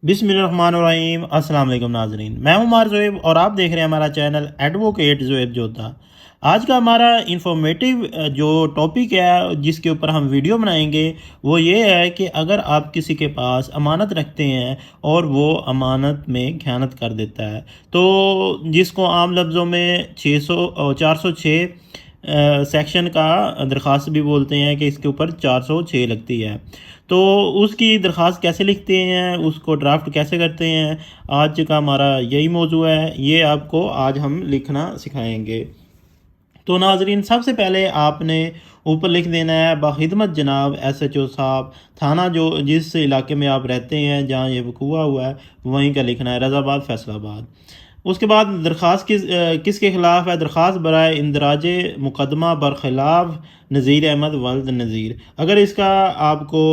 बिस्मिल्लाहिर्रहमानिर्रहीम। अस्सलाम वालेकुम नाजरीन, मैं हूं उमर ज़ोएब और आप देख रहे हैं हमारा चैनल एडवोकेट ज़ोएब जोधा। आज का हमारा इंफॉर्मेटिव जो टॉपिक है जिसके ऊपर हम वीडियो बनाएंगे वो ये है कि अगर आप किसी के पास अमानत रखते हैं और वो अमानत में खयानत कर देता है तो जिसको आम लफ्ज़ों में 406 सेक्शन का दरख्वास्त भी बोलते हैं कि इसके ऊपर 406 लगती है। तो उसकी दरख्वास्त कैसे लिखते हैं, उसको ड्राफ्ट कैसे करते हैं, आज का हमारा यही मौजू है। ये आपको आज हम लिखना सिखाएंगे। तो नाजरीन, सबसे पहले आपने ऊपर लिख देना है बाखिदमत जनाब SHO साहब, थाना जो जिस इलाके में आप रहते हैं जहाँ ये वकूआ हुआ है वहीं का लिखना है, रज़ाबाद फैसलाबाद। उसके बाद दरख्वास्त किसके ख़िलाफ़ है, दरख्वास्त बराए इंदराज मुकदमा बरखिलाफ़ नज़ीर अहमद वल्द नज़ीर। अगर इसका आपको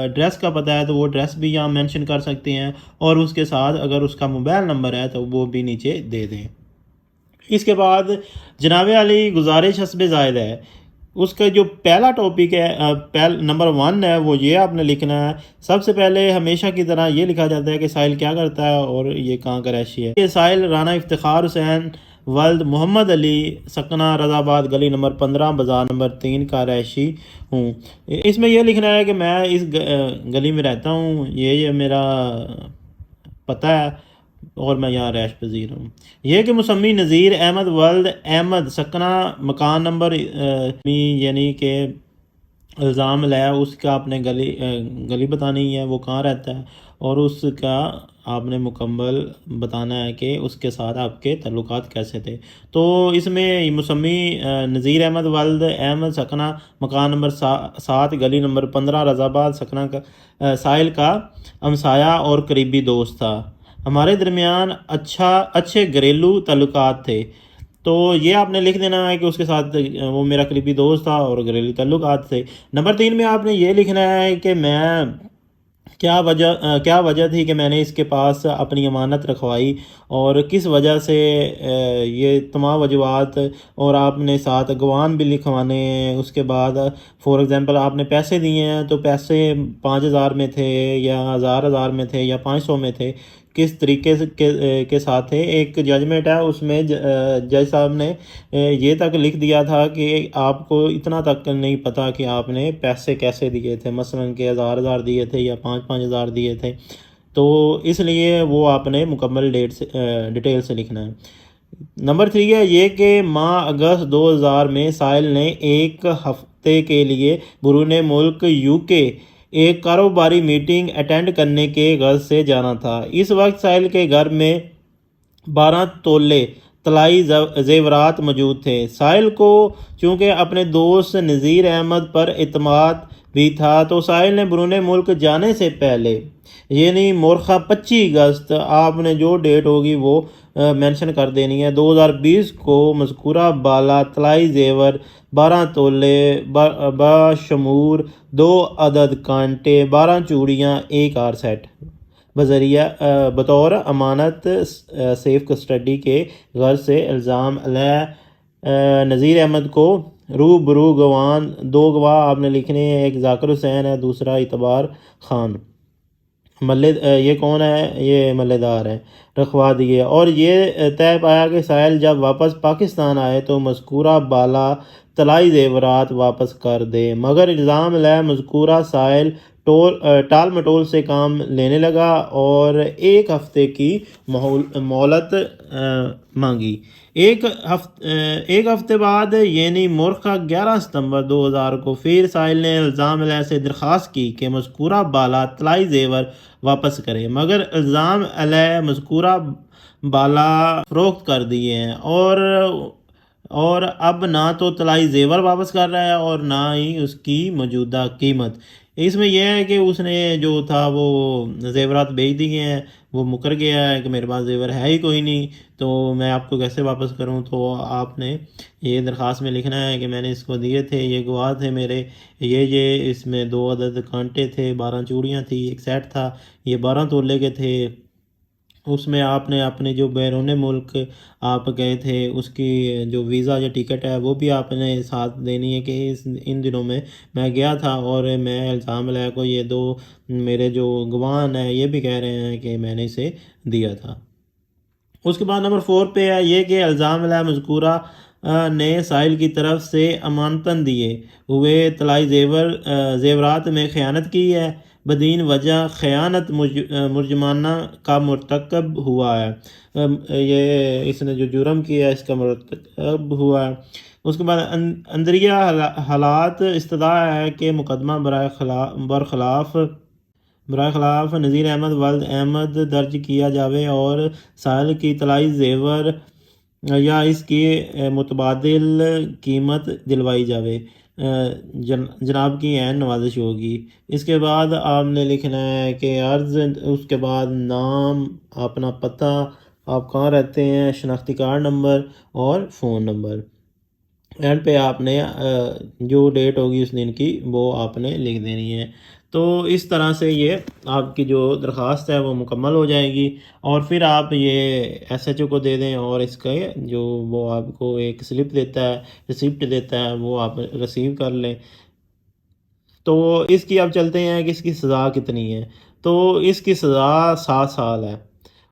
एड्रेस का पता है तो वो एड्रेस भी यहाँ मेंशन कर सकते हैं और उसके साथ अगर उसका मोबाइल नंबर है तो वो भी नीचे दे दें। इसके बाद जनाब अली गुजारिश हस्ब ज़ायद है, उसका जो पहला टॉपिक है नंबर 1 है वो ये आपने लिखना है। सबसे पहले हमेशा की तरह ये लिखा जाता है कि साहिल क्या करता है और ये कहाँ का रहायशी है। ये साहिल राना इफ्तिखार हुसैन वल्द मोहम्मद अली सकना रज़ाबाद गली नंबर 15 बाज़ार नंबर 3 का रहायशी हूँ। इसमें यह लिखना है कि मैं इस गली में रहता हूँ, ये मेरा पता है और मैं यहाँ रैश पजीर हूँ। यह कि मुसम्मी नज़ीर अहमद वल्द अहमद सकना मकान नंबर यानी कि इल्ज़ाम लाया उसका आपने गली बतानी है, वो कहाँ रहता है और उसका आपने मुकम्मल बताना है कि उसके साथ आपके ताल्लुकात कैसे थे। तो इसमें मुसम्मी नज़ीर अहमद वल्द अहमद सकना मकान नंबर 7 गली नंबर 15 रज़ाबाद सकना का साहिल का हमसाया और करीबी दोस्त था। हमारे दरमियान अच्छे घरेलू ताल्लुकात थे। तो ये आपने लिख देना है कि उसके साथ वो मेरा करीबी दोस्त था और घरेलू ताल्लुकात थे। नंबर 3 में आपने ये लिखना है कि मैं क्या वजह थी कि मैंने इसके पास अपनी अमानत रखवाई और किस वजह से ये तमाम वजूहात, और आपने साथ गवान भी लिखवाने हैं। उसके बाद फॉर एग्ज़ाम्पल आपने पैसे दिए हैं तो पैसे 5,000 में थे या हज़ार में थे या 500 में थे, किस तरीके से के साथ थे। एक जजमेंट है उसमें जज साहब ने ये तक लिख दिया था कि आपको इतना तक नहीं पता कि आपने पैसे कैसे दिए थे, मसलन के हज़ार दिए थे या 5,000 दिए थे। तो इसलिए वो आपने मुकम्मल डिटेल से लिखना है। नंबर 3 है ये कि माह अगस्त 2000 में साहिल ने एक हफ्ते के लिए बैरून मुल्क UK एक कारोबारी मीटिंग अटेंड करने के गर्ज से जाना था। इस वक्त साहिल के घर में 12 तोले तलाई जेवरात मौजूद थे। साहिल को चूँकि अपने दोस्त नज़ीर अहमद पर एतमाद भी था तो साहिल ने बैरून मुल्क जाने से पहले यानी मोरखा 25 अगस्त आपने जो डेट होगी वो मेंशन कर देनी है 2020 को मज़कूरा बाला तलाई जेवर 12 तोले बशमूर 2 अदद कांटे 12 चूड़ियाँ 1 आर सेट बजरिया बतौर अमानत सेफ कस्टडी के गर्ज से इल्ज़ाम नज़ीर अहमद को रूबरू गवान 2 गवाह आपने लिखने हैं, एक जाकिर हुसैन है, दूसरा इतबार खान। मल्ले ये कौन है, ये मल्लेदार है, रखवा दिए। और ये तय पाया कि साहिल जब वापस पाकिस्तान आए तो मज़कूरा बाला तलाई जेवरात वापस कर दे, मगर इल्ज़ाम है मज़कूरा साहिल टाल मटोल से काम लेने लगा और 1 हफ्ते की मोहलत मांगी। एक हफ्ते बाद यानी मोरखा 11 सितंबर 2000 को फिर साहिल ने इल्ज़ाम से दरख्वास्त की कि मज़कूरा बाला तलाई जेवर वापस करें, मगर इल्ज़ाम मज़कूरा बाला फ़रोख्त कर दिए हैं और अब ना तो तलाई जेवर वापस कर रहा है और ना ही उसकी मौजूदा कीमत। इसमें यह है कि उसने जो था वो जेवरात बेच दिए हैं, वो मुकर गया है कि मेरे पास जेवर है ही कोई नहीं, तो मैं आपको कैसे वापस करूं। तो आपने ये दरख्वास्त में लिखना है कि मैंने इसको दिए थे, ये गवाह थे मेरे, ये इसमें 2 अदद कांटे थे, 12 चूड़ियाँ थी, एक सेट था, ये 12 तोले के थे, اس میں آپ نے اپنے جو بیرون ملک آپ گئے تھے اس کی جو ویزا یا ٹکٹ ہے وہ بھی آپ نے ساتھ دینی ہے کہ ان دنوں میں گیا تھا، اور میں الزام علیہ کو یہ دو میرے جو گواہ ہیں یہ بھی کہہ رہے ہیں کہ میں نے اسے دیا تھا۔ اس کے بعد نمبر 4 پہ ہے یہ کہ الزام علیہ مذکورہ نے سائل کی طرف سے امانتاً دیے ہوئے طلائی زیورات میں خیانت کی ہے، بدین وجہ خیانت مرجمانہ کا مرتکب ہوا ہے، یہ اس نے جو جرم کیا ہے اس کا مرتکب ہوا ہے۔ اس کے بعد اندریہ حالات استدعا ہے کہ مقدمہ برائے خلاف نذیر احمد ولد احمد درج کیا جاوے اور سائل کی طلائی زیور یا اس کی متبادل قیمت دلوائی جاوے، جناب کی عین نوازش ہوگی۔ اس کے بعد آپ نے لکھنا ہے کہ عرض، اس کے بعد نام، اپنا پتہ، آپ کہاں رہتے ہیں، شناختی کارڈ نمبر اور فون نمبر۔ اینڈ پہ آپ نے جو ڈیٹ ہوگی اس دن کی وہ آپ نے لکھ دینی ہے۔ تو اس طرح سے یہ آپ کی جو درخواست ہے وہ مکمل ہو جائے گی، اور پھر آپ یہ ایس ایچ او کو دے دیں، اور اس کا جو وہ آپ کو ایک سلپ دیتا ہے، ریسیپٹ دیتا ہے، وہ آپ ریسیو کر لیں۔ تو اس کی اب چلتے ہیں کہ اس کی سزا کتنی ہے۔ تو اس کی سزا 7 سال ہے۔